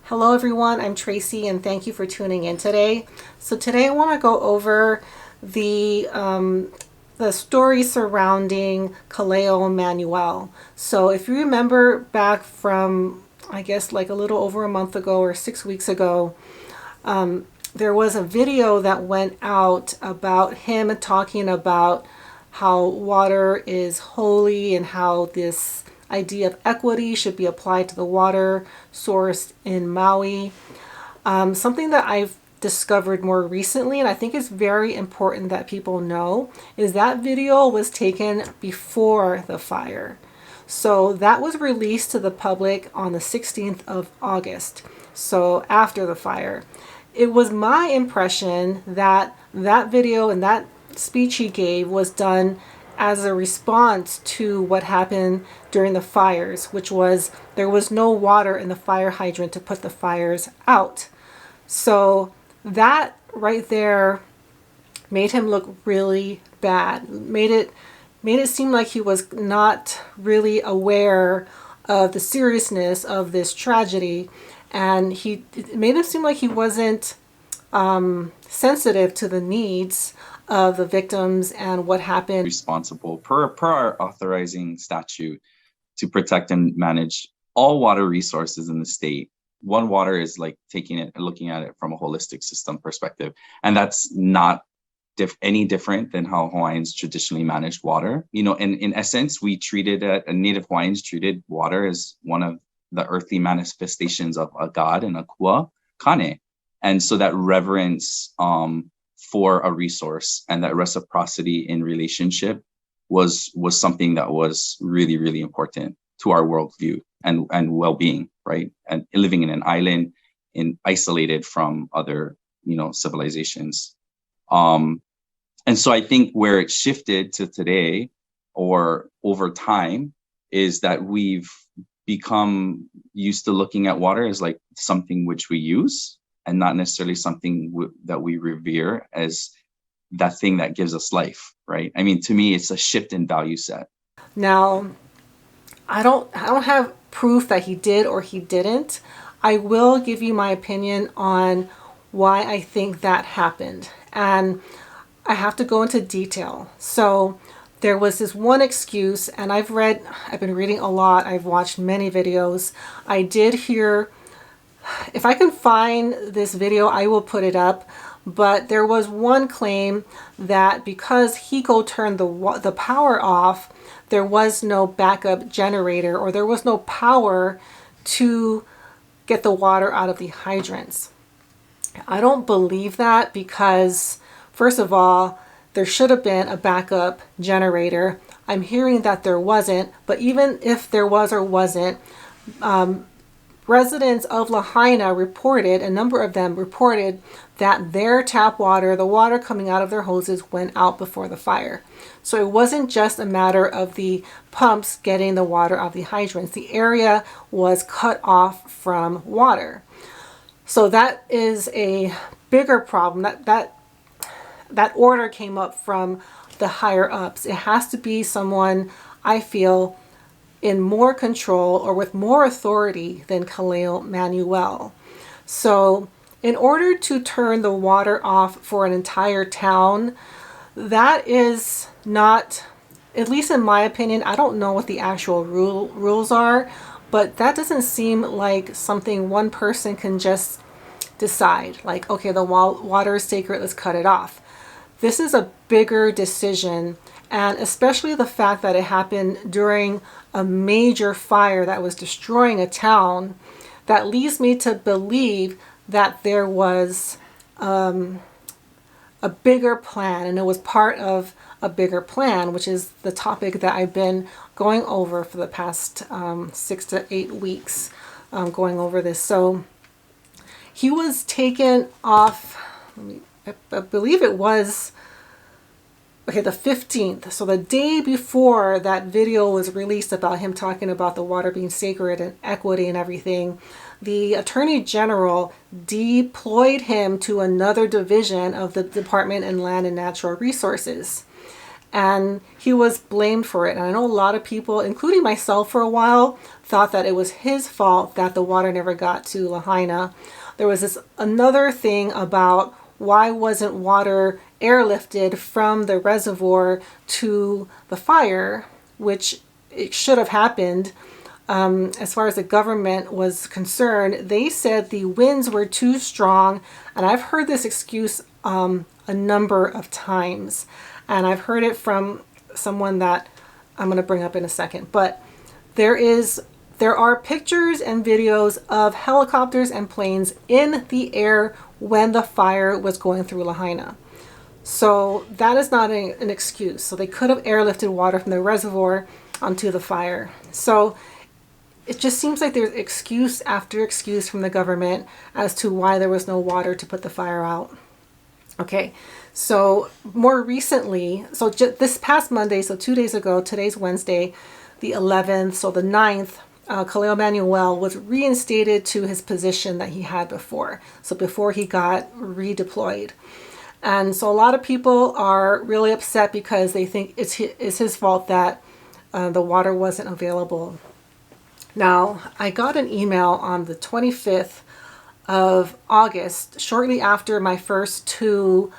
Hello everyone, I'm Tracy and thank you for tuning in today. So today I want to go over the the story surrounding Kaleo Manuel. So if you remember back from I guess like a little over a month ago or 6 weeks ago, there was a video that went out about him talking about how water is holy and how this idea of equity should be applied to the water source in Maui. Something that I've discovered more recently, and I think is very important that people know, is that video was taken before the fire. So that was released to the public on the 16th of August, so after the fire. It was my impression that that video and that speech he gave was done as a response to what happened during the fires, which was there was no water in the fire hydrant to put the fires out. So that right there made him look really bad. Made it seem like he was not really aware of the seriousness of this tragedy, and it made it seem like he wasn't sensitive to the needs of the victims and what happened. Responsible per our authorizing statute to protect and manage all water resources in the state. One Water is like taking it and looking at it from a holistic system perspective, and that's not any different than how Hawaiians traditionally managed water. You know, in essence, Native Hawaiians treated water as one of the earthly manifestations of a god and a kua kane. And so that reverence for a resource and that reciprocity in relationship was something that was really, really important to our worldview and well-being, right? And living in an island, isolated from other, civilizations. And so I think where it shifted to today or over time is that we've become used to looking at water as like something which we use and not necessarily something that we revere as that thing that gives us life, right? I mean, to me, it's a shift in value set. Now, I don't have proof that he did or he didn't. I will give you my opinion on why I think that happened. And I have to go into detail. So there was this one excuse, and I've been reading a lot. I've watched many videos. I did hear, if I can find this video, I will put it up. But there was one claim that because Hiko turned the power off, there was no backup generator or there was no power to get the water out of the hydrants. I don't believe that because, first of all, there should have been a backup generator. I'm hearing that there wasn't, but even if there was or wasn't, residents of Lahaina reported, a number of them reported, that their tap water, the water coming out of their hoses, went out before the fire. So it wasn't just a matter of the pumps getting the water out of the hydrants. The area was cut off from water. So that is a bigger problem. That order came up from the higher ups. It has to be someone, I feel, in more control or with more authority than Kaleo Manuel. So in order to turn the water off for an entire town, that is not, at least in my opinion, I don't know what the actual rules are, but that doesn't seem like something one person can just decide. Like, okay, the water is sacred, let's cut it off. This is a bigger decision, and especially the fact that it happened during a major fire that was destroying a town, that leads me to believe that there was a bigger plan, and it was part of a bigger plan, which is the topic that I've been going over for the past 6 to 8 weeks, going over this. So he was taken off, I believe it was, okay, the 15th. So the day before that video was released about him talking about the water being sacred and equity and everything, the Attorney General deployed him to another division of the Department of Land and Natural Resources. and he was blamed for it. And I know a lot of people, including myself for a while, thought that it was his fault that the water never got to Lahaina. There was this another thing about why wasn't water airlifted from the reservoir to the fire, which it should have happened. As far as the government was concerned, they said the winds were too strong, and I've heard this excuse a number of times, and I've heard it from someone that I'm going to bring up in a second. But there are pictures and videos of helicopters and planes in the air when the fire was going through Lahaina. So that is not an excuse. So they could have airlifted water from the reservoir onto the fire. So it just seems like there's excuse after excuse from the government as to why there was no water to put the fire out. Okay, so more recently, so this past Monday, so 2 days ago, today's Wednesday, the 11th, so the 9th, Kaleo Manuel was reinstated to his position that he had before. So before he got redeployed. And so a lot of people are really upset because they think it's his fault that the water wasn't available. Now, I got an email on the 25th of August, shortly after my first two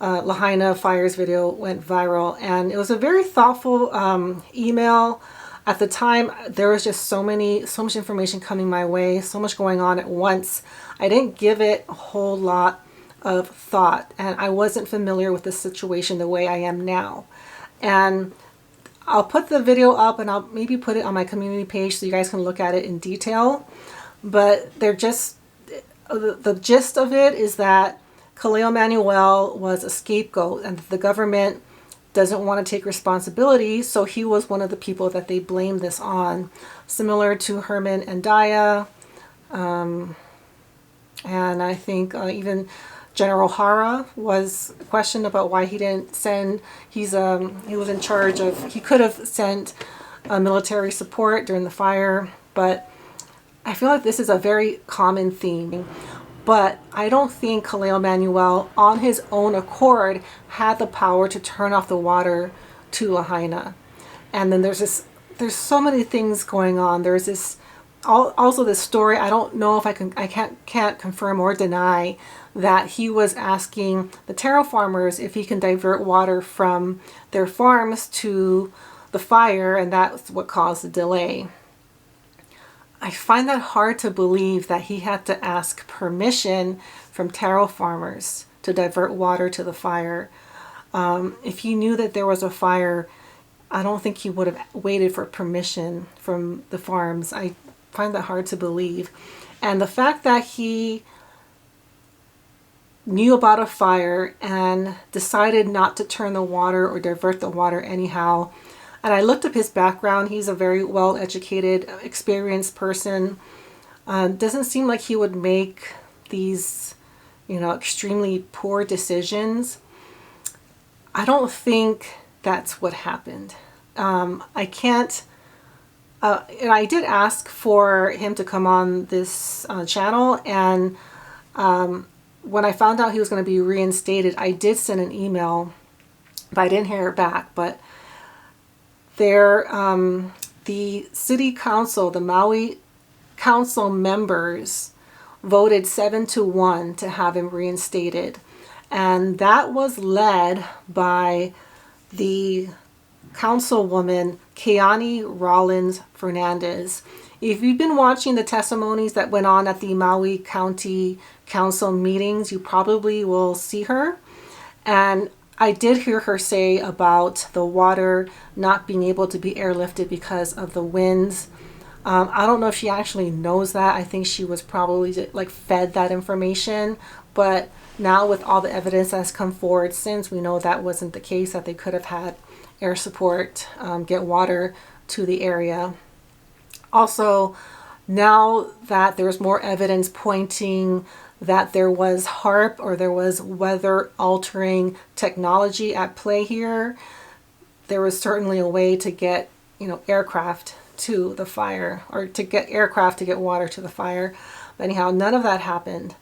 Lahaina Fires video went viral. And it was a very thoughtful email. At the time, there was just so much information coming my way, so much going on at once. I didn't give it a whole lot of thought, and I wasn't familiar with the situation the way I am now. And I'll put the video up, and I'll maybe put it on my community page so you guys can look at it in detail. But they're just, the gist of it is that Kaleo Manuel was a scapegoat, and the government doesn't want to take responsibility, so he was one of the people that they blamed this on, similar to Herman and Daya, and I think even General Hara was questioned about why he didn't send. He was in charge of. He could have sent military support during the fire, but I feel like this is a very common theme. But I don't think Kaleo Manuel, on his own accord, had the power to turn off the water to Lahaina. And then there's so many things going on. There's this, also this story, I don't know if I can't confirm or deny that he was asking the taro farmers if he can divert water from their farms to the fire, and that's what caused the delay. I find that hard to believe that he had to ask permission from taro farmers to divert water to the fire. If he knew that there was a fire, I don't think he would have waited for permission from the farms. I find that hard to believe. And the fact that he knew about a fire and decided not to turn the water or divert the water anyhow. And I looked up his background. He's a very well-educated, experienced person. Doesn't seem like he would make these, extremely poor decisions. I don't think that's what happened. I can't, and I did ask for him to come on this channel, and when I found out he was going to be reinstated, I did send an email, but I didn't hear it back. But the city council, the Maui council members voted 7-1 to have him reinstated. And that was led by the councilwoman, Keani Rollins Fernandez. If you've been watching the testimonies that went on at the Maui County Council meetings, you probably will see her. And I did hear her say about the water not being able to be airlifted because of the winds. I don't know if she actually knows that. I think she was probably fed that information. But now with all the evidence that's come forward since, we know that wasn't the case, that they could have had air support get water to the area. Also, now that there's more evidence pointing that there was HARP or there was weather altering technology at play here, there was certainly a way to get, aircraft to the fire, or to get aircraft to get water to the fire. But anyhow, none of that happened.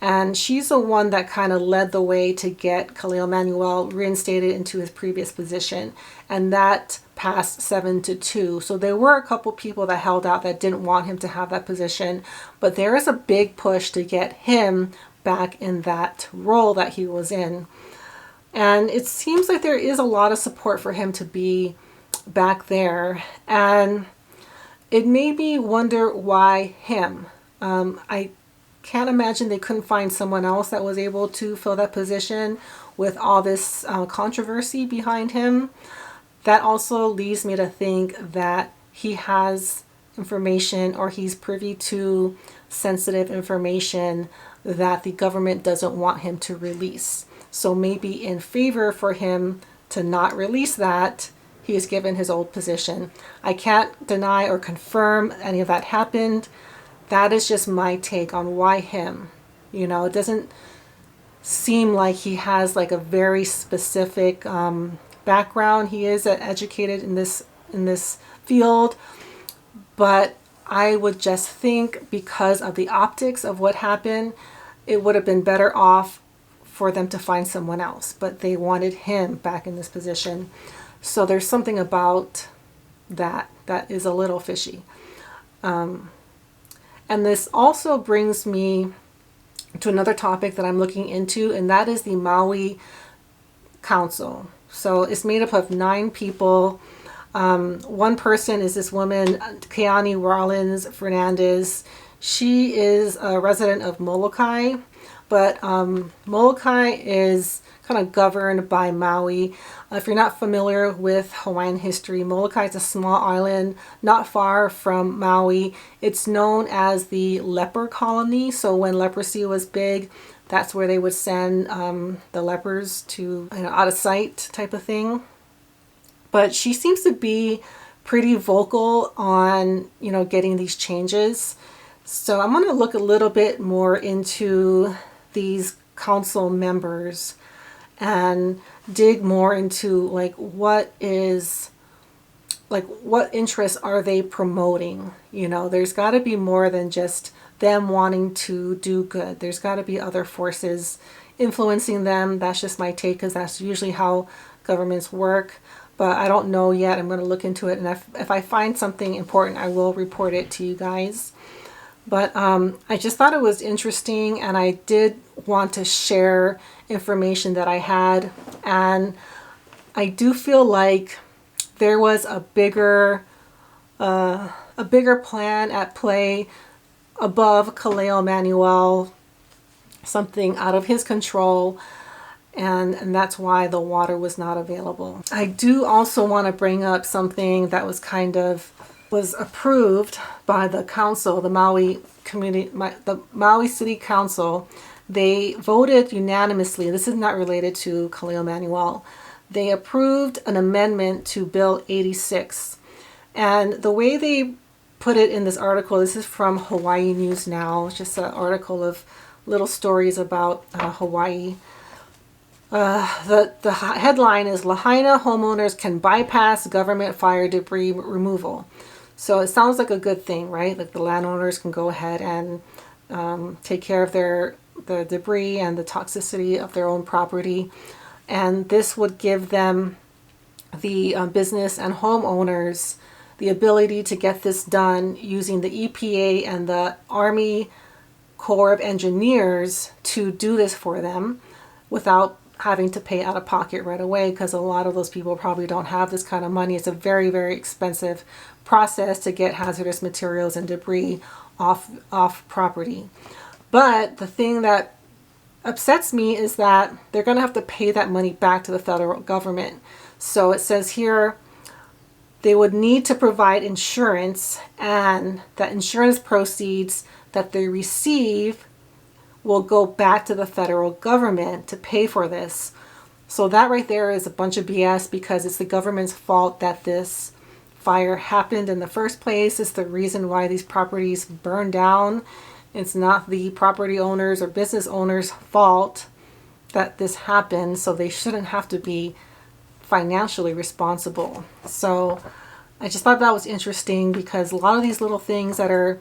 And she's the one that kind of led the way to get Khalil Manuel reinstated into his previous position. And that passed 7-2. So there were a couple people that held out that didn't want him to have that position. But there is a big push to get him back in that role that he was in. And it seems like there is a lot of support for him to be back there. And it made me wonder why him. I can't imagine they couldn't find someone else that was able to fill that position with all this controversy behind him. That also leads me to think that he has information, or he's privy to sensitive information that the government doesn't want him to release. So maybe in favor for him to not release that, he is given his old position. I can't deny or confirm any of that happened. That is just my take on why him. You know, it doesn't seem like he has like a very specific background. He is educated in this field, but I would just think because of the optics of what happened, it would have been better off for them to find someone else. But they wanted him back in this position. So there's something about that is a little fishy. And this also brings me to another topic that I'm looking into, and that is the Maui Council. So it's made up of 9 people. One person is this woman, Keani Rollins Fernandez. She is a resident of Molokai, but Molokai is kind of governed by Maui. If you're not familiar with Hawaiian history, Molokai is a small island not far from Maui. It's known as the leper colony. So when leprosy was big, that's where they would send the lepers to, out of sight type of thing. But she seems to be pretty vocal on, getting these changes. So I'm going to look a little bit more into these council members and dig more into what interests are they promoting. There's got to be more than just them wanting to do good. There's got to be other forces influencing them. That's just my take, because that's usually how governments work. But I don't know yet. I'm going to look into it, and if I find something important, I will report it to you guys. But I just thought it was interesting, and I did want to share information that I had. And I do feel like there was a bigger plan at play above Khalil Manuel, something out of his control, and that's why the water was not available. I do also want to bring up something that was approved by the council, the Maui City Council. They voted unanimously. This is not related to Khalil Manuel. They approved an amendment to Bill 86. And the way they put it in this article, this is from Hawaii News Now. It's just an article of little stories about Hawaii. The headline is Lahaina homeowners can bypass government fire debris removal. So it sounds like a good thing, right? Like the landowners can go ahead and take care of the debris and the toxicity of their own property. And this would give them, the business and homeowners, the ability to get this done using the EPA and the Army Corps of Engineers to do this for them without having to pay out of pocket right away, because a lot of those people probably don't have this kind of money. It's a very, very expensive process to get hazardous materials and debris off property. But the thing that upsets me is that they're going to have to pay that money back to the federal government. So it says here they would need to provide insurance, and that insurance proceeds that they receive will go back to the federal government to pay for this. So that right there is a bunch of BS, because it's the government's fault that this fire happened in the first place. It's the reason why these properties burned down. It's not the property owners or business owners' fault that this happened, so they shouldn't have to be financially responsible. So I just thought that was interesting, because a lot of these little things that are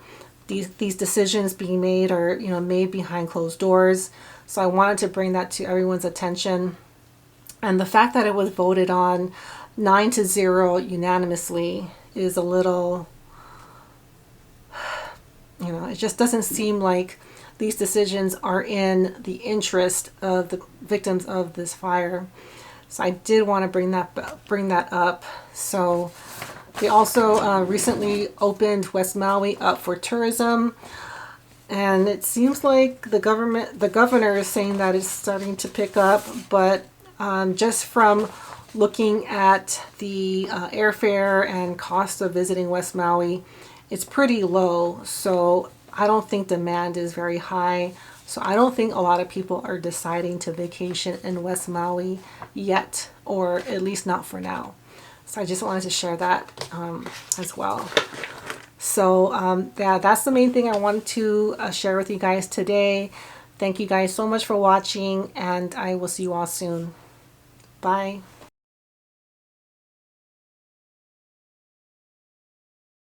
these decisions being made are, you know, made behind closed doors. So I wanted to bring that to everyone's attention. And the fact that it was voted on 9-0 unanimously is a little, you know, it just doesn't seem like these decisions are in the interest of the victims of this fire. So I did want to bring that up. So they also recently opened West Maui up for tourism, and it seems like the governor is saying that it's starting to pick up. But just from looking at the airfare and cost of visiting West Maui, it's pretty low. So I don't think demand is very high. So I don't think a lot of people are deciding to vacation in West Maui yet, or at least not for now. So I just wanted to share that as well. So yeah, that's the main thing I wanted to share with you guys today. Thank you guys so much for watching, and I will see you all soon. Bye.